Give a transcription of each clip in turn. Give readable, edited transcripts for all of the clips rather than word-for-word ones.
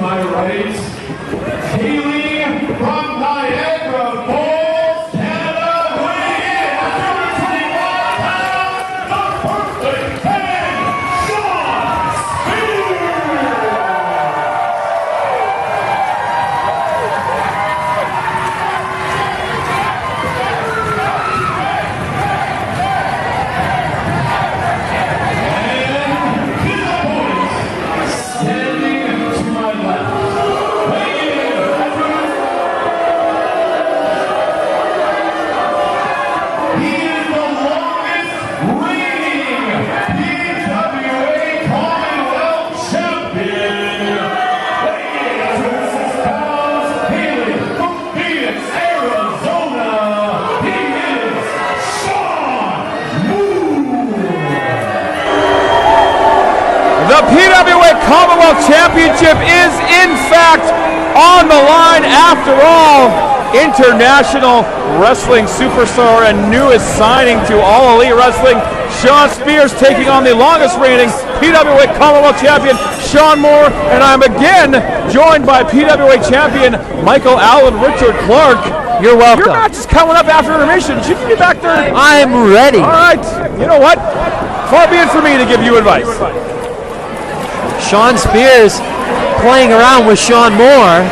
my right, Haley from Niagara Falls, Canada, weighing in at 225 pounds, the perfect 10, Shaun The PWA Commonwealth Championship is, in fact, on the line after all. International wrestling superstar and newest signing to All Elite Wrestling, Shaun Spears, taking on the longest reigning PWA Commonwealth Champion, Shaun Moore, and I'm again joined by PWA Champion Michael Allen Richard Clark. You're welcome. Your match is coming up after intermission. Should you be back there? I'm ready. All right. You know what? Far be it for me to give you advice. Shaun Spears playing around with Shaun Moore.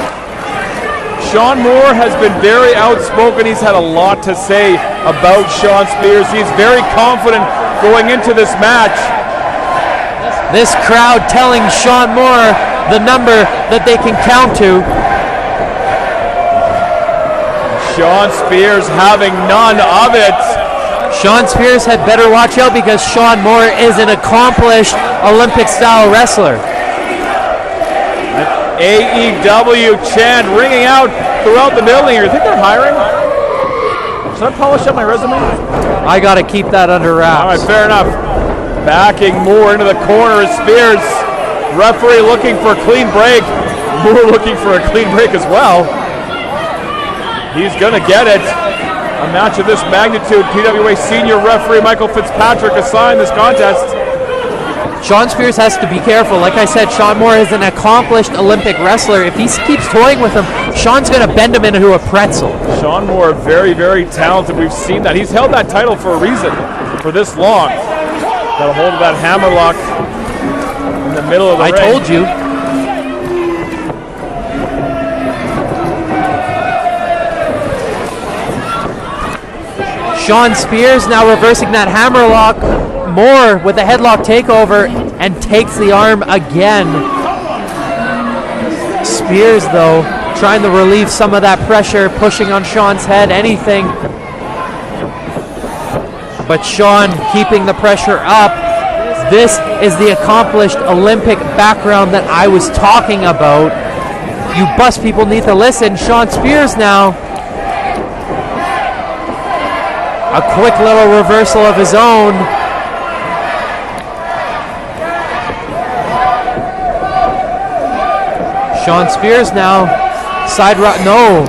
Shaun Moore has been very outspoken. He's had a lot to say about Shaun Spears. He's very confident going into this match. This crowd telling Shaun Moore the number that they can count to. Shaun Spears having none of it. Shaun Spears had better watch out because Shaun Moore is an accomplished Olympic-style wrestler. AEW chant ringing out throughout the building here. You think they're hiring? Should I polish up my resume? I got to keep that under wraps. All right, fair enough. Backing Moore into the corner is Spears. Referee looking for a clean break. Moore looking for a clean break as well. He's going to get it. A match of this magnitude, PWA senior referee Michael Fitzpatrick assigned this contest. Shaun Spears has to be careful. Like I said, Shaun Moore is an accomplished Olympic wrestler. If he keeps toying with him, Shaun's going to bend him into a pretzel. Shaun Moore, very, very talented. We've seen that. He's held that title for a reason, for this long. Got a hold of that hammerlock in the middle of the ring. I told you. Shaun Spears now reversing that hammerlock. Moore with a headlock takeover and takes the arm again. Spears, though, trying to relieve some of that pressure, pushing on Shaun's head, anything. But Shaun keeping the pressure up. This is the accomplished Olympic background that I was talking about. You bus people need to listen. Shaun Spears now. A quick little reversal of his own. Shaun Spears now. Side rock. No.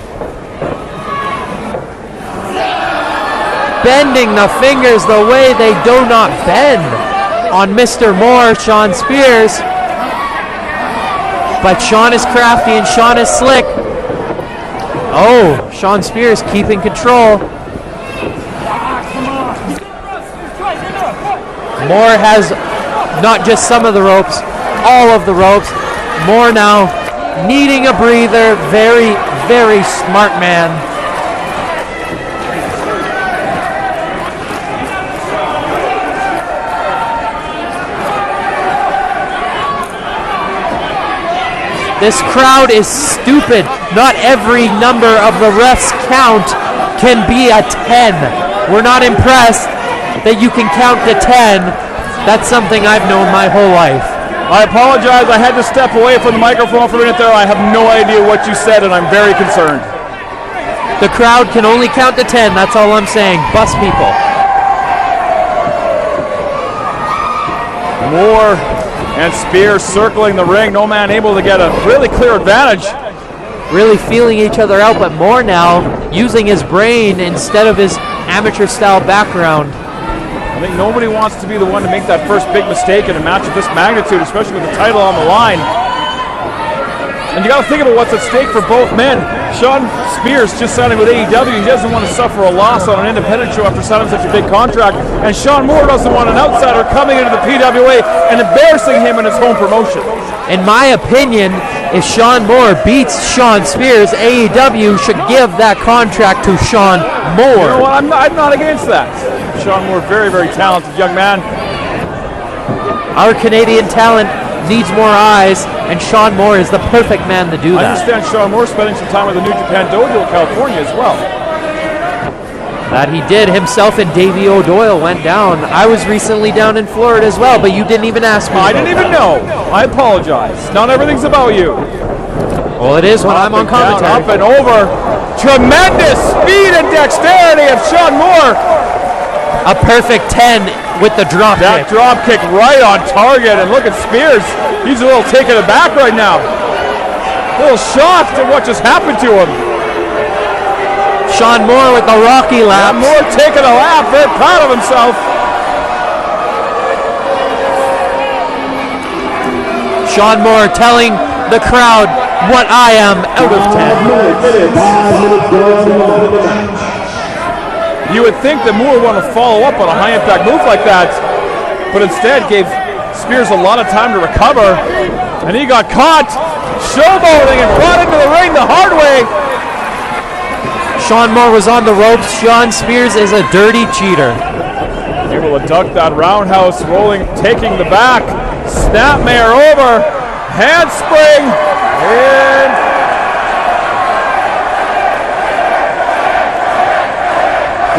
Bending the fingers the way they do not bend on Mr. Moore, Shaun Spears. But Shaun is crafty and Shaun is slick. Oh, Shaun Spears keeping control. Moore has not just some of the ropes, all of the ropes. Moore now needing a breather. Very, very smart man. This crowd is stupid. Not every number of the refs count can be a 10. We're not impressed that you can count to 10. That's something I've known my whole life. I apologize. I had to step away from the microphone for a minute there. I have no idea what you said, and I'm very concerned. The crowd can only count to 10. That's all I'm saying. Bus people. Moore and Spears circling the ring. No man able to get a really clear advantage. Really feeling each other out, but Moore now using his brain instead of his amateur-style background. I think nobody wants to be the one to make that first big mistake in a match of this magnitude, especially with the title on the line. And you got to think about what's at stake for both men. Shaun Spears just signing with AEW. He doesn't want to suffer a loss on an independent show after signing such a big contract. And Shaun Moore doesn't want an outsider coming into the PWA and embarrassing him in his home promotion. In my opinion, if Shaun Moore beats Shaun Spears, AEW should give that contract to Shaun Moore. You know what? I'm not against that. Shaun Moore, very, very talented young man. Our Canadian talent needs more eyes, and Shaun Moore is the perfect man to do that. I understand Shaun Moore spending some time with the New Japan Dojo in California as well. That he did. Himself and Davey O'Doyle went down. I was recently down in Florida as well, but you didn't even ask me. I didn't even know. I apologize. Not everything's about you. Well, it is when I'm on commentary. Up and over. Tremendous speed and dexterity of Shaun Moore. A perfect 10 with the drop That kick. drop kick right on target, and look at Spears. He's a little taken aback right now. A little shocked at what just happened to him. Shaun Moore with the Rocky lap. Moore taking a lap, very proud of himself. Shaun Moore telling the crowd what I am out of 10. You would think that Moore would want to follow up on a high-impact move like that, but instead gave Spears a lot of time to recover, and he got caught showboating and brought into the ring the hard way. Shaun Moore was on the ropes. Shaun Spears is a dirty cheater. Able to duck that roundhouse, rolling, taking the back, snapmare over, handspring, and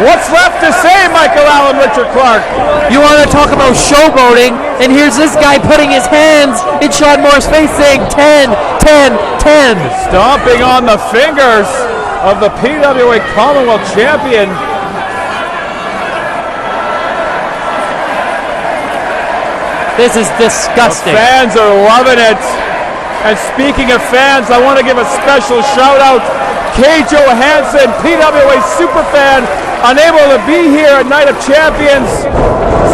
what's left to say, Michael Allen, Richard Clark? You want to talk about showboating, and here's this guy putting his hands in Shaun Moore's face saying 10, 10, 10. Stomping on the fingers of the PWA Commonwealth Champion. This is disgusting. The fans are loving it. And speaking of fans, I want to give a special shout out. Kay Johansson, PWA superfan, unable to be here at Night of Champions,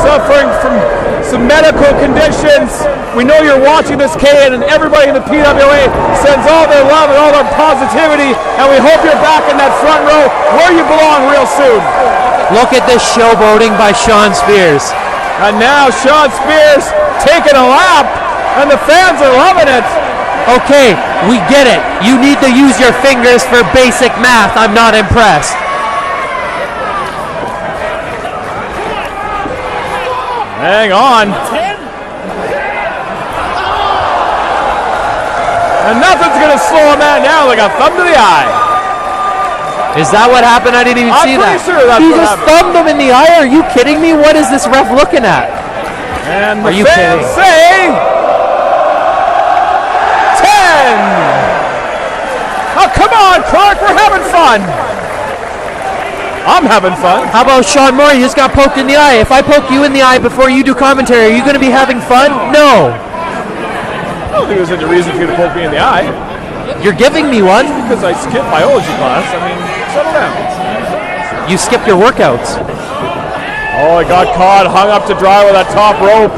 suffering from some medical conditions. We know you're watching this, Kay, and everybody in the PWA sends all their love and all their positivity, and we hope you're back in that front row where you belong real soon. Look at this showboating by Shaun Spears. And now Shaun Spears taking a lap, and the fans are loving it. Okay, we get it. You need to use your fingers for basic math. I'm not impressed. Hang on. And nothing's going to slow a man down like a thumb to the eye. Is that what happened? I didn't even see that. I'm pretty sure that's he what just happened. thumbed him in the eye. Are you kidding me? What is this ref looking at? And the Are you fans kidding? say 10. Oh, come on, Clark. We're having fun. I'm having fun. How about Shaun Moore? You just got poked in the eye. If I poke you in the eye before you do commentary, are you going to be having fun? No. I don't think there's any reason for you to poke me in the eye. You're giving me one. Because I skipped biology class. I mean, settle down. You skip your workouts. Oh, I got caught, hung up to dry with that top rope.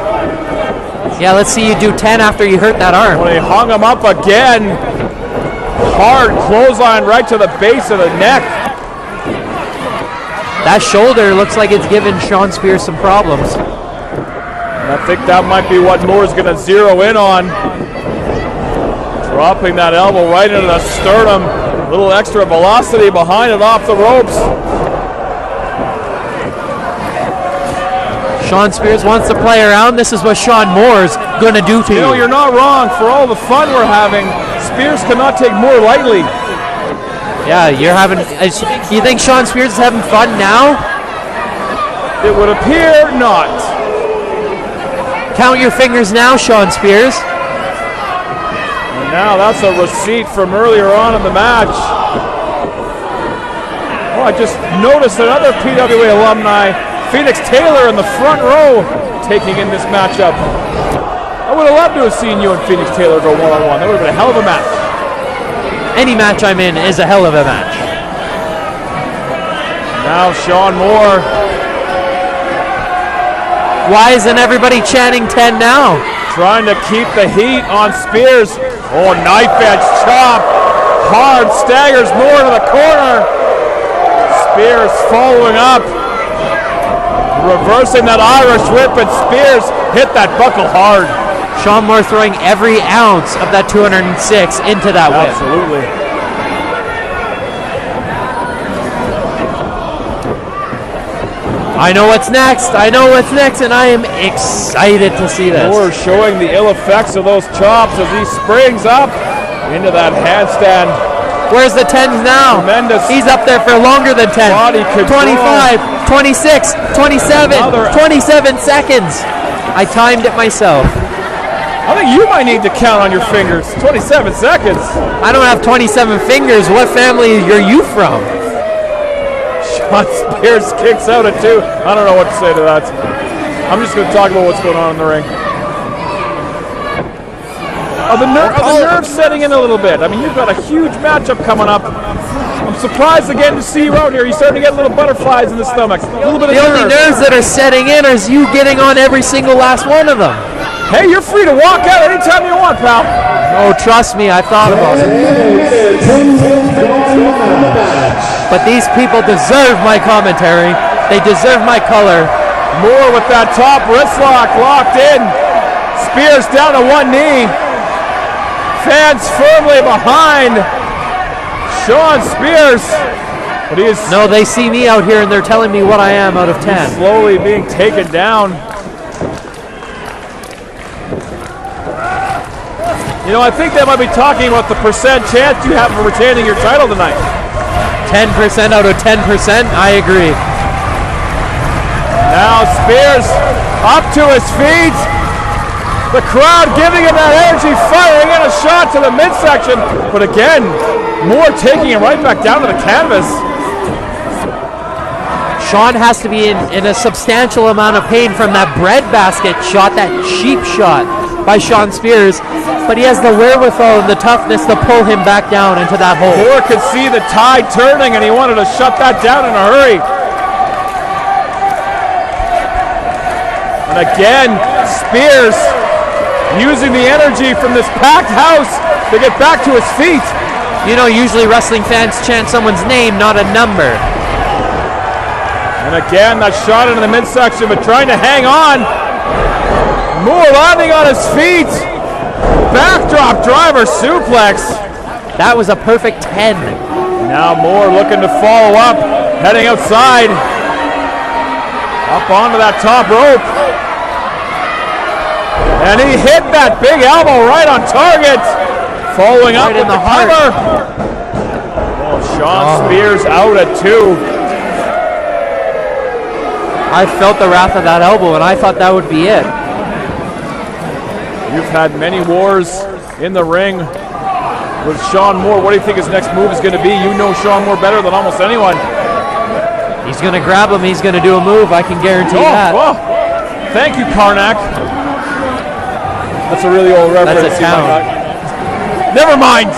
Yeah, let's see you do 10 after you hurt that arm. When he hung him up again. Hard clothesline right to the base of the neck. That shoulder looks like it's giving Shaun Spears some problems. And I think that might be what Moore's going to zero in on. Dropping that elbow right into the sternum. A little extra velocity behind it off the ropes. Shaun Spears wants to play around. This is what Shaun Moore's going to do to You know, you. you're not wrong. For all the fun we're having, Spears cannot take Moore lightly. Yeah, you're having... You think Shaun Spears is having fun now? It would appear not. Count your fingers now, Shaun Spears. And now that's a receipt from earlier on in the match. Oh, I just noticed another PWA alumni, Phoenix Taylor, in the front row taking in this matchup. I would have loved to have seen you and Phoenix Taylor go one-on-one. That would have been a hell of a match. Any match I'm in is a hell of a match. Now Shaun Moore. Why isn't everybody chanting 10 now? trying to keep the heat on Spears. Oh, knife edge chop. Hard, staggers Moore to the corner. Spears following up. Reversing that Irish whip, and Spears hit that buckle hard. Shaun Moore throwing every ounce of that 206 into that whip. Absolutely. I know what's next. I know what's next, and I am excited to see this. Moore showing the ill effects of those chops as he springs up into that handstand. Where's the 10s now? Tremendous. He's up there for longer than 10. Body control. 25, 26, 27, 27 seconds. I timed it myself. I think you might need to count on your fingers. 27 seconds. I don't have 27 fingers. What family are you from? Shaun Spears kicks out at 2. I don't know what to say to that. I'm just going to talk about what's going on in the ring. Are the nerves setting in a little bit? I mean, you've got a huge matchup coming up. I'm surprised again to see you out here. You're starting to get little butterflies in the stomach. A little bit of The only nerves that are setting in is you getting on every single last one of them. Hey, you're free to walk out anytime you want, pal. Oh, trust me, I thought about it. But these people deserve my commentary. They deserve my color. Moore with that top wrist lock locked in. Spears down to one knee. Fans firmly behind Shaun Spears. But he is No, they see me out here and they're telling me what I am out of 10. slowly being taken down. You know, I think they might be talking about the percent chance you have of retaining your title tonight. 10% out of 10%, I agree. Now Spears up to his feet. The crowd giving him that energy, firing in a shot to the midsection. But again, Moore taking him right back down to the canvas. Shaun has to be in a substantial amount of pain from that breadbasket shot, that cheap shot by Shaun Spears. But he has the wherewithal and the toughness to pull him back down into that hole. Moore could see the tide turning and he wanted to shut that down in a hurry. And again, Spears using the energy from this packed house to get back to his feet. You know, usually wrestling fans chant someone's name, not a number. And again, that shot into the midsection, but trying to hang on. Moore landing on his feet. Backdrop driver suplex. That was a perfect 10. Now Moore looking to follow up, heading outside. Up onto that top rope. And he hit that big elbow right on target. Following up Right with in the the heart. cover. Oh, Shaun Spears out at 2. I felt the wrath of that elbow, and I thought that would be it. You've had many wars in the ring with Shaun Moore. What do you think his next move is going to be? You know Shaun Moore better than almost anyone. He's going to grab him. He's going to do a move. I can guarantee that. Well, thank you, Karnak. That's a really old reference. That's a town. Never mind.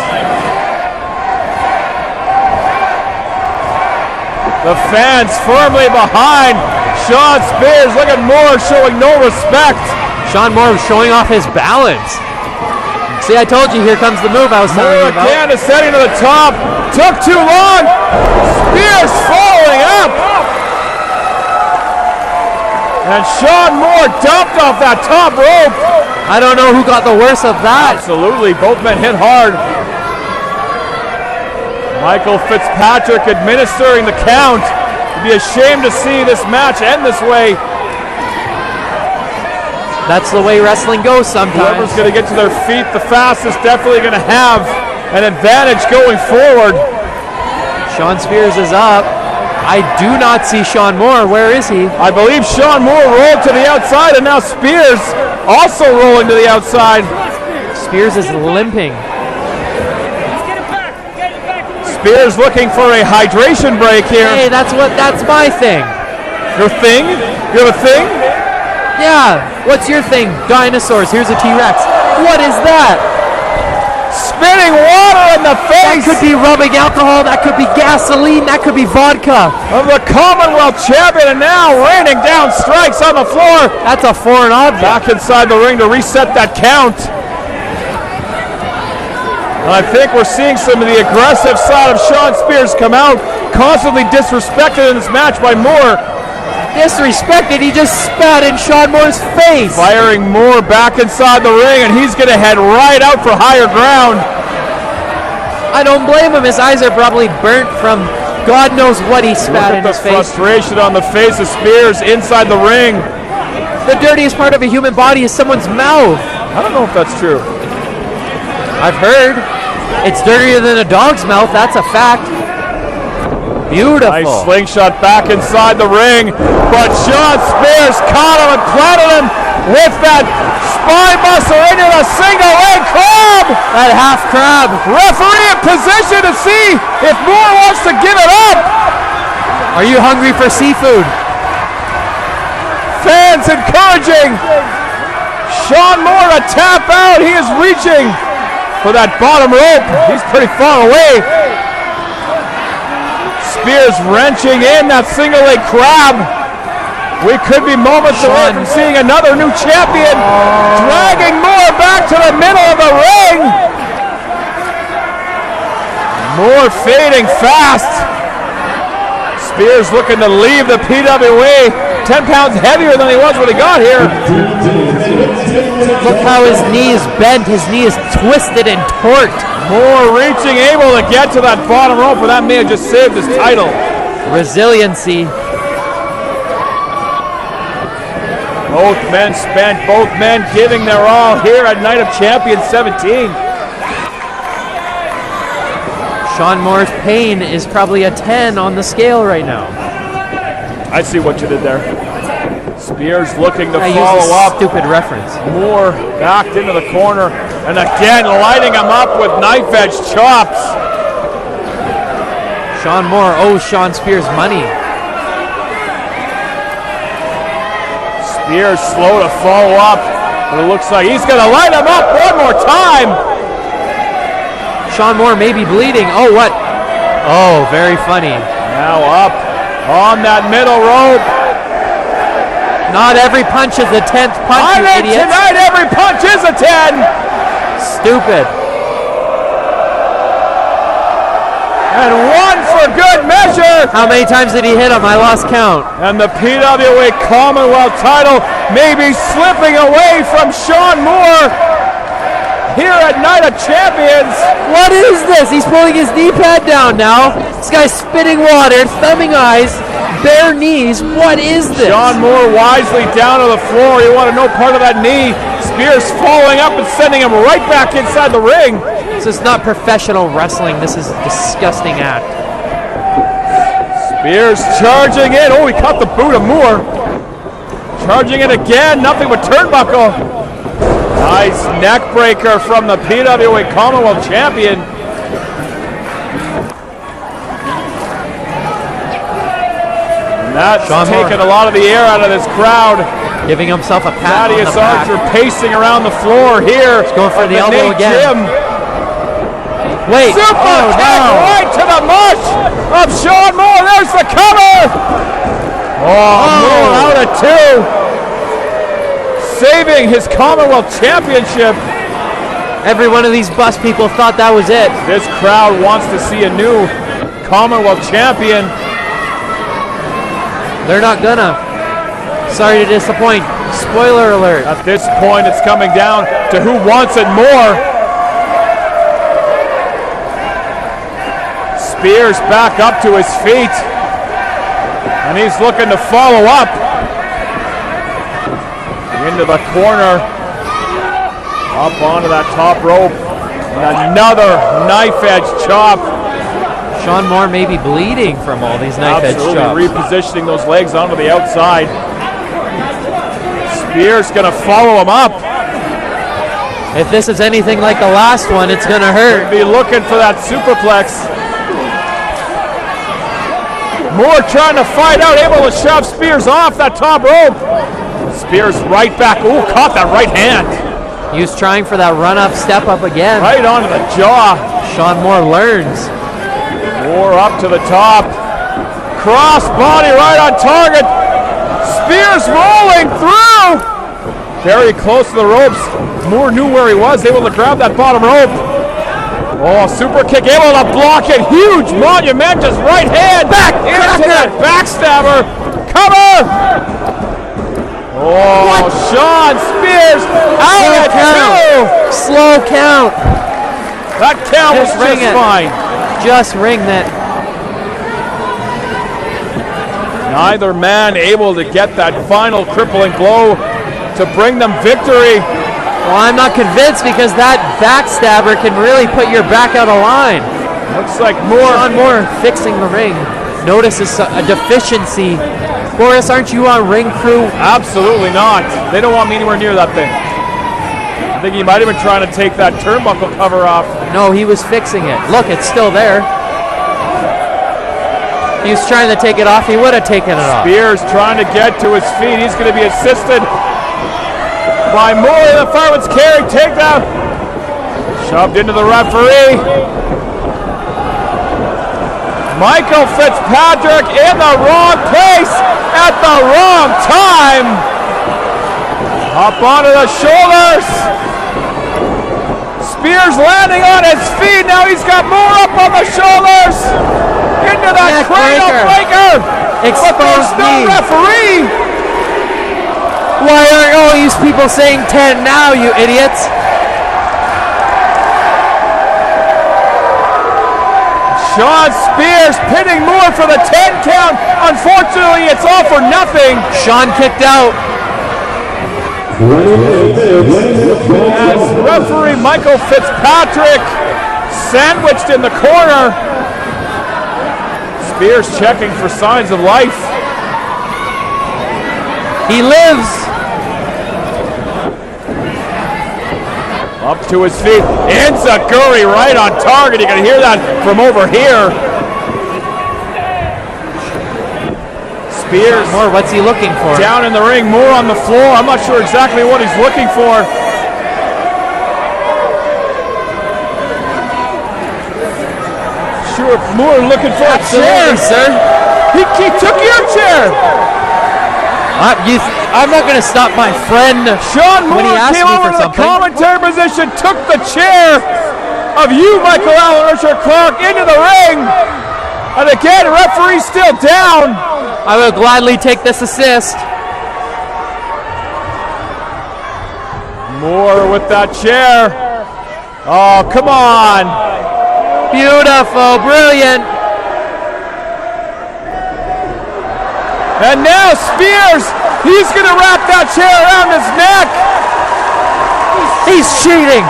The fans firmly behind Shaun Spears. Look at Moore showing no respect. Shaun Moore showing off his balance. See, I told you, here comes the move I was telling you Moore about. again ascending to the top. Took too long. Spears following up. And Shaun Moore dumped off that top rope. I don't know who got the worst of that. Absolutely, both men hit hard. Michael Fitzpatrick administering the count. You'd be ashamed to see this match end this way. That's the way wrestling goes sometimes. Whoever's going to get to their feet the fastest definitely going to have an advantage going forward. Shaun Spears is up. I do not see Shaun Moore. Where is he? I believe Shaun Moore rolled to the outside, and now Spears also rolling to the outside. Spears is limping. Spears looking for a hydration break here. Hey, that's my thing. Your thing? You have a thing? Yeah, what's your thing? Dinosaurs. Here's a T-Rex. What is that? Spinning water in the That face could be rubbing alcohol. That could be gasoline. That could be vodka. of the Commonwealth champion, and now raining down strikes on the floor. That's a foreign object. Back inside the ring to reset that count. And I think we're seeing some of the aggressive side of Shaun Spears come out, constantly disrespected in this match by Moore. Disrespected. He just spat in Shaun Moore's face. Firing Moore back inside the ring, and he's going to head right out for higher ground. I don't blame him. His eyes are probably burnt from God knows what he spat in Look at his the face. frustration on the face of Spears inside the ring. The dirtiest part of a human body is someone's mouth. I don't know if that's true. I've heard. It's dirtier than a dog's mouth. That's a fact. Beautiful. Nice slingshot back inside the ring, but Shaun Spears caught him and planted him with that spine buster into the single leg crab. That half crab. Referee in position to see if Moore wants to give it up. Are you hungry for seafood? Fans encouraging Shaun Moore to tap out. He is reaching for that bottom rope. He's pretty far away. Spears wrenching in that single leg crab. We could be moments away from seeing another new champion, dragging Moore back to the middle of the ring. Moore fading fast. Spears looking to leave the PWA 10 pounds heavier than he was when he got here. Look how his knee is bent. His knee is twisted and torqued. Moore reaching, able to get to that bottom rope, but that may have just saved his title. Resiliency. Both men spent, both men giving their all here at Night of Champions 17. Shaun Moore's pain is probably a 10 on the scale right now. I see what you did there. Spears looking to I used follow a up. stupid reference. Moore backed into the corner, and again lighting him up with knife edge chops. Shaun Moore owes Shaun Spears money. Spears slow to follow up, but it looks like he's going to light him up one more time. Shaun Moore may be bleeding. Oh, what? Oh, very funny. Now up on that middle rope. Not every punch is a 10th punch, you idiot. Tonight every punch is a 10. Stupid. And one for good measure. How many times did he hit him? I lost count. And the PWA Commonwealth title may be slipping away from Shaun Moore here at Night of Champions. What is this? He's pulling his knee pad down now. This guy's spitting water, thumbing eyes, bare knees. What is this? Shaun Moore wisely down to the floor. You want to know part of that knee. Spears following up and sending him right back inside the ring. This is not professional wrestling. This is a disgusting act. Spears charging in. Oh, he caught the boot of Moore. Charging in again. Nothing but turnbuckle. Nice neck breaker from the PWA Commonwealth champion. And that's taken a lot of the air out of this crowd. Giving himself a pat on the Thaddeus back. Archer pacing around the floor here. He's going for the elbow Nate again. Gym. Wait. Super Oh, kick no. right to the mush of Shaun Moore. There's the cover. Oh, Moore out at 2. Saving his Commonwealth Championship. Every one of these bus people thought that was it. This crowd wants to see a new Commonwealth Champion. They're not gonna. Sorry to disappoint. Spoiler alert. At this point, it's coming down to who wants it more. Spears back up to his feet, and he's looking to follow up. Into the corner, up onto that top rope, and another knife edge chop. Shaun Moore may be bleeding from all these knife edge chops. Absolutely repositioning those legs onto the outside. Spears gonna follow him up. If this is anything like the last one, it's gonna hurt. Be looking for that superplex. Moore trying to fight out, able to shove Spears off that top rope. Spears right back. Ooh, caught that right hand. He was trying for that run up, step up again. Right onto the jaw. Shaun Moore learns. Moore up to the top. Cross body right on target. Spears rolling through. Very close to the ropes. Moore knew where he was, able to grab that bottom rope. Oh, super kick, able to block it. Huge, monumentous right hand. Back into that backstabber. Cover. Oh, Shaun Spears out at 2. Slow count. That count was just fine. Just ring that. Neither man able to get that final crippling blow to bring them victory. Well, I'm not convinced because that backstabber can really put your back out of line. Looks like Shaun Moore fixing the ring. Notice a deficiency. Boris, aren't you on ring crew? Absolutely not. They don't want me anywhere near that thing. I think he might have been trying to take that turnbuckle cover off. No, he was fixing it. Look, it's still there. He was trying to take it off. He would have taken it off. Spears trying to get to his feet. He's going to be assisted by Moore in the fireman's carry. Takedown. Shoved into the referee. Michael Fitzpatrick in the wrong place at the wrong time. Up onto the shoulders. Spears landing on his feet. Now he's got Moore up on the shoulders. Into that cradle breaker. Exposed knee. Referee. Why aren't all these people saying 10 now, you idiots? Shaun Spears pinning Moore for the 10 count. Unfortunately, it's all for nothing. Shaun kicked out. As referee Michael Fitzpatrick sandwiched in the corner. Spears checking for signs of life. He lives. Up to his feet. Enziguri right on target. You can hear that from over here. Spears. Moore, what's he looking for? Down in the ring, Moore on the floor. I'm not sure exactly what he's looking for. Sure, Moore looking for a chair, sir. He took your chair. I'm not going to stop my friend Shaun Moore when he asked came me over for to the something. commentary position, took the chair of you, Michael Allen Richard Clark, into the ring. And again, referee still down. I will gladly take this assist. Moore with that chair. Oh, come on. Beautiful, brilliant. And now Spears, he's going to wrap that chair around his neck. He's cheating.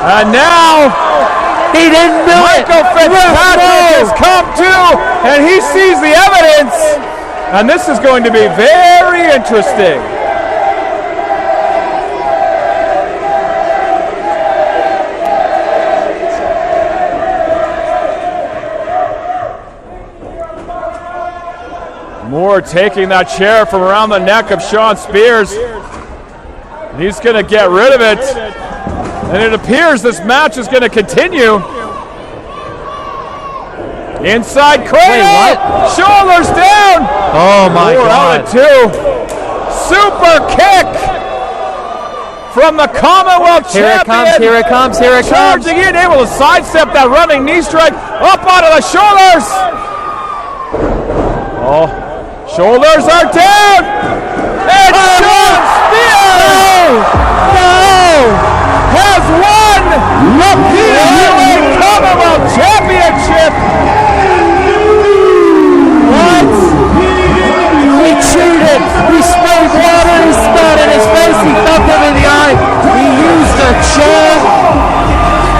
And now he didn't do Michael Fitzpatrick has come to, and he sees the evidence. And this is going to be very interesting. Moore taking that chair from around the neck of Shaun Spears. He's going to get rid of it. And it appears this match is going to continue. Inside cradle. Shoulders down. Oh my Moore God. out at 2. Super kick from the Commonwealth champion. Here it comes. Charging in, able to sidestep that running knee strike up onto the shoulders. Oh, shoulders are down. And Shaun Spears has won the PWA Commonwealth Championship. What? He cheated. He sprayed water. He spat in his face. He thumped him in the eye. He used a chair.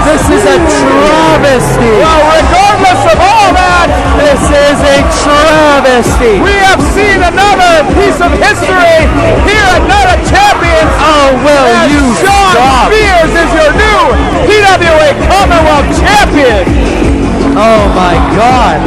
This is a travesty. Well, regardless of all that, This is a travesty. we have seen another piece of history here at Night of Champions. Oh, will And you Shaun stop? Spears is your new PWA Commonwealth Champion. Oh my God.